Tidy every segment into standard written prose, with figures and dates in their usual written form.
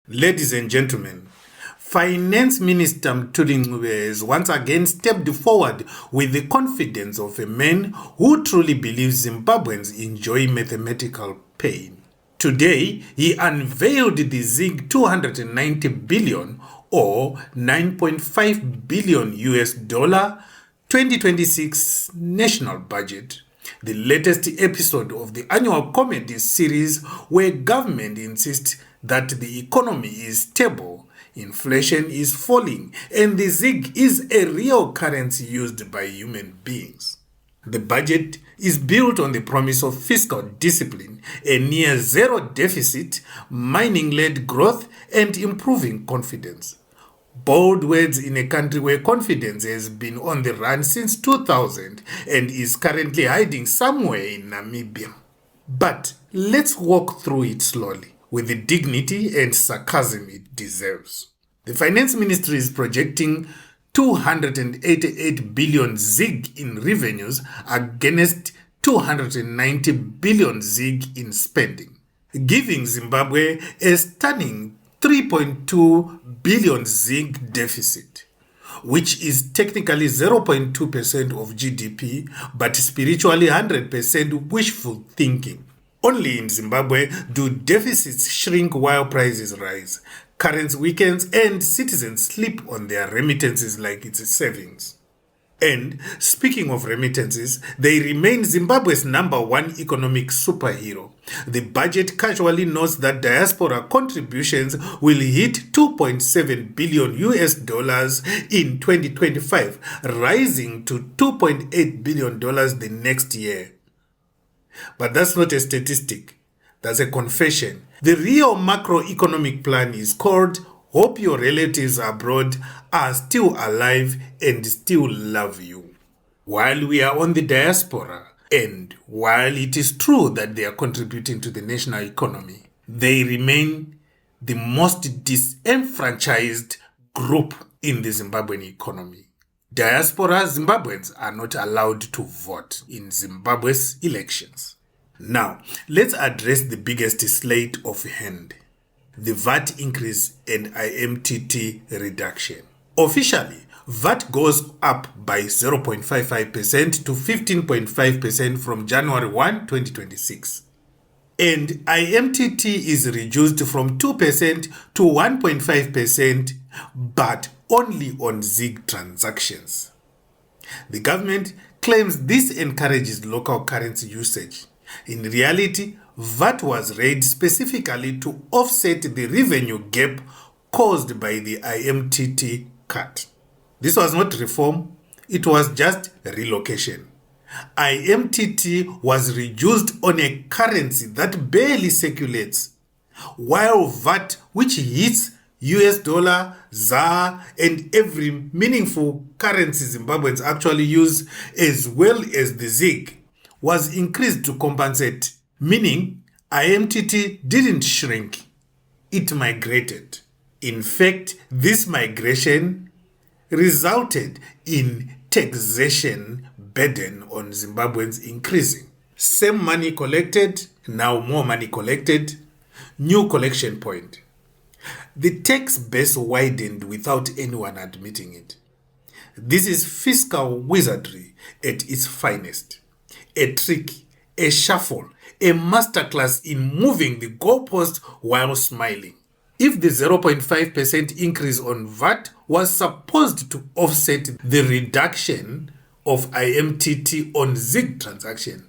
Ladies and gentlemen, Finance Minister Mthuli Ncube has once again stepped forward with the confidence of a man who truly believes Zimbabweans enjoy mathematical pain. Today, he unveiled the ZiG 290 billion or 9.5 billion US dollar 2026 national budget, the latest episode of the annual comedy series where government insists that the economy is stable, inflation is falling, and the ZiG is a real currency used by human beings. The budget is built on the promise of fiscal discipline, a near zero deficit, mining-led growth, and improving confidence. Bold words in a country where confidence has been on the run since 2000 and is currently hiding somewhere in Namibia. But let's walk through it slowly, with the dignity and sarcasm it deserves. The Finance Ministry is projecting 288 billion ZiG in revenues against 290 billion ZiG in spending, giving Zimbabwe a stunning 3.2 billion ZiG deficit, which is technically 0.2% of GDP, but spiritually 100% wishful thinking. Only in Zimbabwe do deficits shrink while prices rise, currency weakens, and citizens sleep on their remittances like it's savings. And speaking of remittances, they remain Zimbabwe's #1 economic superhero. The budget casually notes that diaspora contributions will hit 2.7 billion US dollars in 2025, rising to $2.8 billion the next year. But that's not a statistic, that's a confession. The real macroeconomic plan is called "Hope your relatives abroad are still alive and still love you." While we are on the diaspora, and while it is true that they are contributing to the national economy, they remain the most disenfranchised group in the Zimbabwean economy. Diaspora Zimbabweans are not allowed to vote in Zimbabwe's elections. Now, let's address the biggest slate of hand: the VAT increase and IMTT reduction. Officially, VAT goes up by 0.55% to 15.5% from January 1, 2026. And IMTT is reduced from 2% to 1.5%, but only on ZiG transactions. The government claims this encourages local currency usage. In reality, VAT was raised specifically to offset the revenue gap caused by the IMTT cut. This was not reform, it was just relocation. IMTT was reduced on a currency that barely circulates, while VAT, which hits US dollar, ZAR, and every meaningful currency Zimbabweans actually use, as well as the ZiG, was increased to compensate, meaning IMTT didn't shrink, it migrated. In fact, this migration resulted in taxation burden on Zimbabweans increasing. Same money collected, now more money collected, new collection point. The tax base widened without anyone admitting it. This is fiscal wizardry at its finest. A trick, a shuffle, a masterclass in moving the goalpost while smiling. If the 0.5% increase on VAT was supposed to offset the reduction of IMTT on ZiG transaction,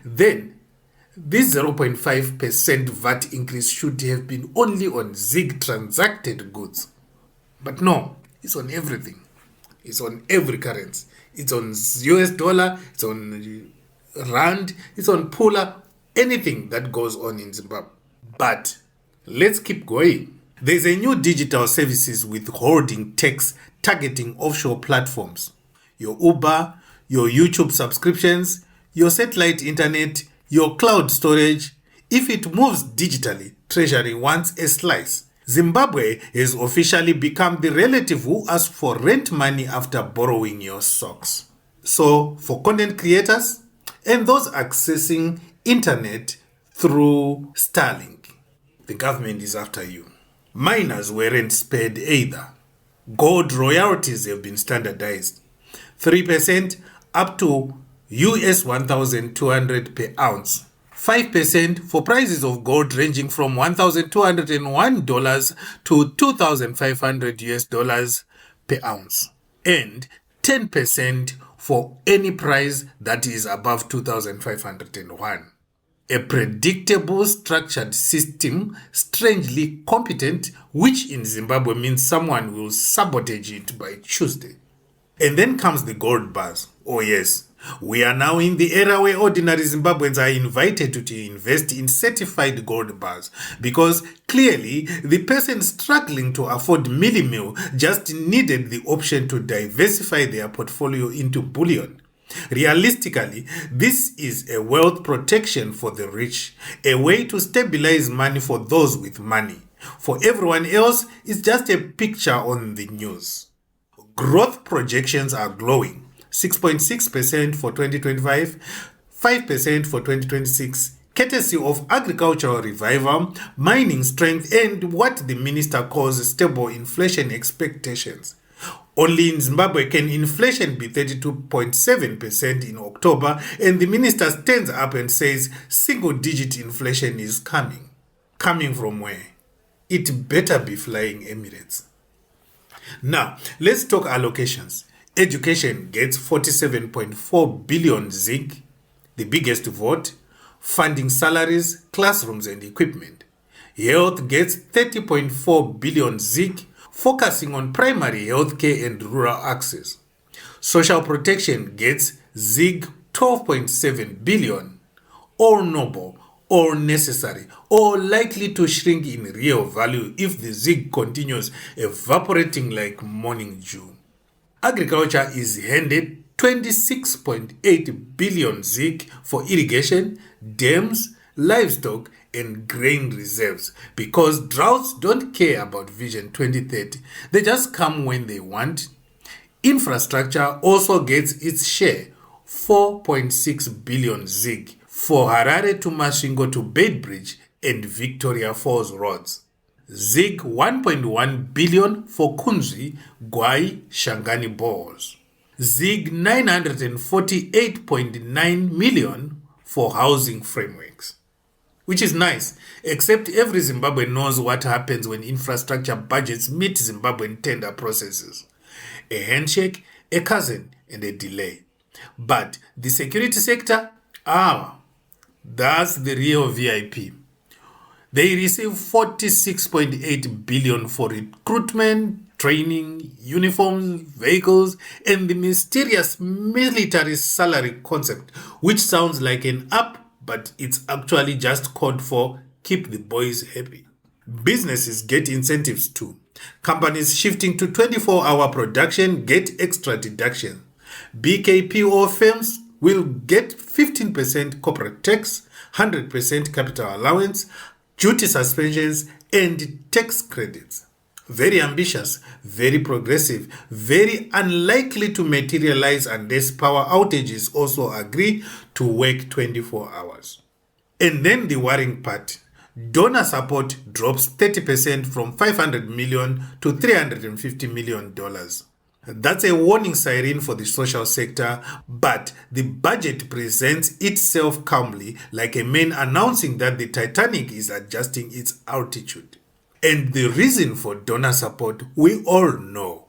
then this 0.5% VAT increase should have been only on ZiG transacted goods. But no, it's on everything. It's on every currency. It's on US dollar, it's on rand, it's on pula, anything that goes on in Zimbabwe. But let's keep going. There's a new digital services withholding tax targeting offshore platforms. Your Uber, your YouTube subscriptions, your satellite internet, your cloud storage. If it moves digitally, Treasury wants a slice. Zimbabwe has officially become the relative who asks for rent money after borrowing your socks. So, for content creators and those accessing internet through Starlink, the government is after you. Miners weren't spared either. Gold royalties have been standardized. 3% up to US 1,200 per ounce. 5% for prices of gold ranging from $1,201 to $2,500 per ounce. And 10% for any price that is above 2,501. A predictable, structured system, strangely competent, which in Zimbabwe means someone will sabotage it by Tuesday. And then comes the gold bars. Oh yes, we are now in the era where ordinary Zimbabweans are invited to invest in certified gold bars, because clearly the person struggling to afford milli-meal just needed the option to diversify their portfolio into bullion. Realistically, this is a wealth protection for the rich, a way to stabilize money for those with money. For everyone else, it's just a picture on the news. Growth projections are glowing. 6.6% for 2025, 5% for 2026, courtesy of agricultural revival, mining strength, and what the minister calls stable inflation expectations. Only in Zimbabwe can inflation be 32.7% in October, and the minister stands up and says single-digit inflation is coming. Coming from where? It better be flying Emirates. Now, let's talk allocations. Education gets 47.4 billion ZiG, the biggest vote, funding salaries, classrooms and equipment. Health gets 30.4 billion ZiG, focusing on primary healthcare and rural access. Social protection gets ZiG 12.7 billion, all noble, all necessary, or likely to shrink in real value if the ZiG continues evaporating like morning dew. Agriculture is handed 26.8 billion ZiG for irrigation, dams, livestock, and grain reserves, because droughts don't care about Vision 2030. They just come when they want. Infrastructure also gets its share, 4.6 billion ZiG, for Harare to Masvingo to Beitbridge and Victoria Falls roads. ZiG 1.1 billion for Kunzvi, Gwai, Shangani boreholes. ZiG 948.9 million for housing frameworks. Which is nice, except every Zimbabwean knows what happens when infrastructure budgets meet Zimbabwean tender processes. A handshake, a cousin, and a delay. But the security sector, that's the real VIP. They receive 46.8 billion for recruitment, training, uniforms, vehicles, and the mysterious military salary concept, which sounds like an app, but it's actually just code for keep the boys happy. Businesses get incentives too. Companies shifting to 24-hour production get extra deduction. BKPO firms will get 15% corporate tax, 100% capital allowance, duty suspensions, and tax credits. Very ambitious, very progressive, very unlikely to materialize unless power outages also agree to work 24 hours. And then the worrying part. Donor support drops 30% from $500 million to $350 million. That's a warning siren for the social sector, but the budget presents itself calmly, like a man announcing that the Titanic is adjusting its altitude. And the reason for donor support, we all know.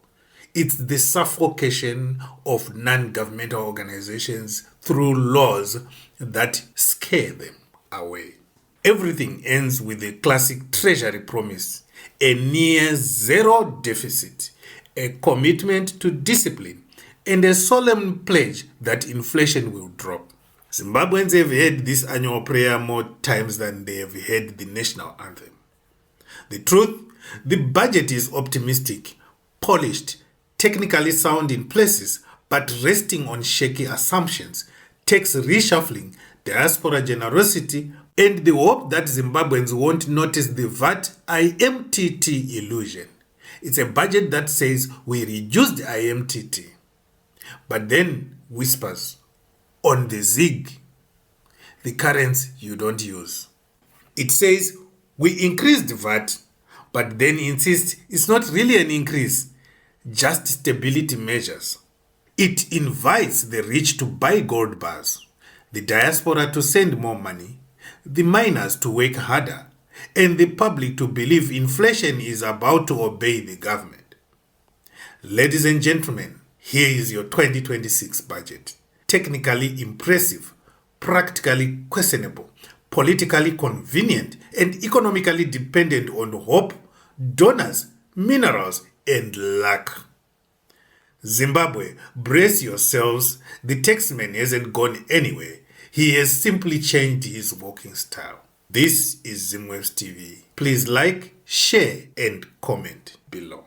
It's the suffocation of non-governmental organizations through laws that scare them away. Everything ends with a classic treasury promise, a near zero deficit, a commitment to discipline, and a solemn pledge that inflation will drop. Zimbabweans have heard this annual prayer more times than they have heard the national anthem. The truth, the budget is optimistic, polished, technically sound in places, but resting on shaky assumptions, tax reshuffling, diaspora generosity, and the hope that Zimbabweans won't notice the VAT IMTT illusion. It's a budget that says we reduced IMTT, but then whispers on the ZiG, the currency you don't use. It says we increased VAT, but then insists it's not really an increase, just stability measures. It invites the rich to buy gold bars, the diaspora to send more money, the miners to work harder, and the public to believe inflation is about to obey the government. Ladies and gentlemen, here is your 2026 budget. Technically impressive, practically questionable, politically convenient, and economically dependent on hope, donors, minerals, and luck. Zimbabwe, brace yourselves. The taxman hasn't gone anywhere. He has simply changed his walking style. This is Zimwaves TV. Please like, share, and comment below.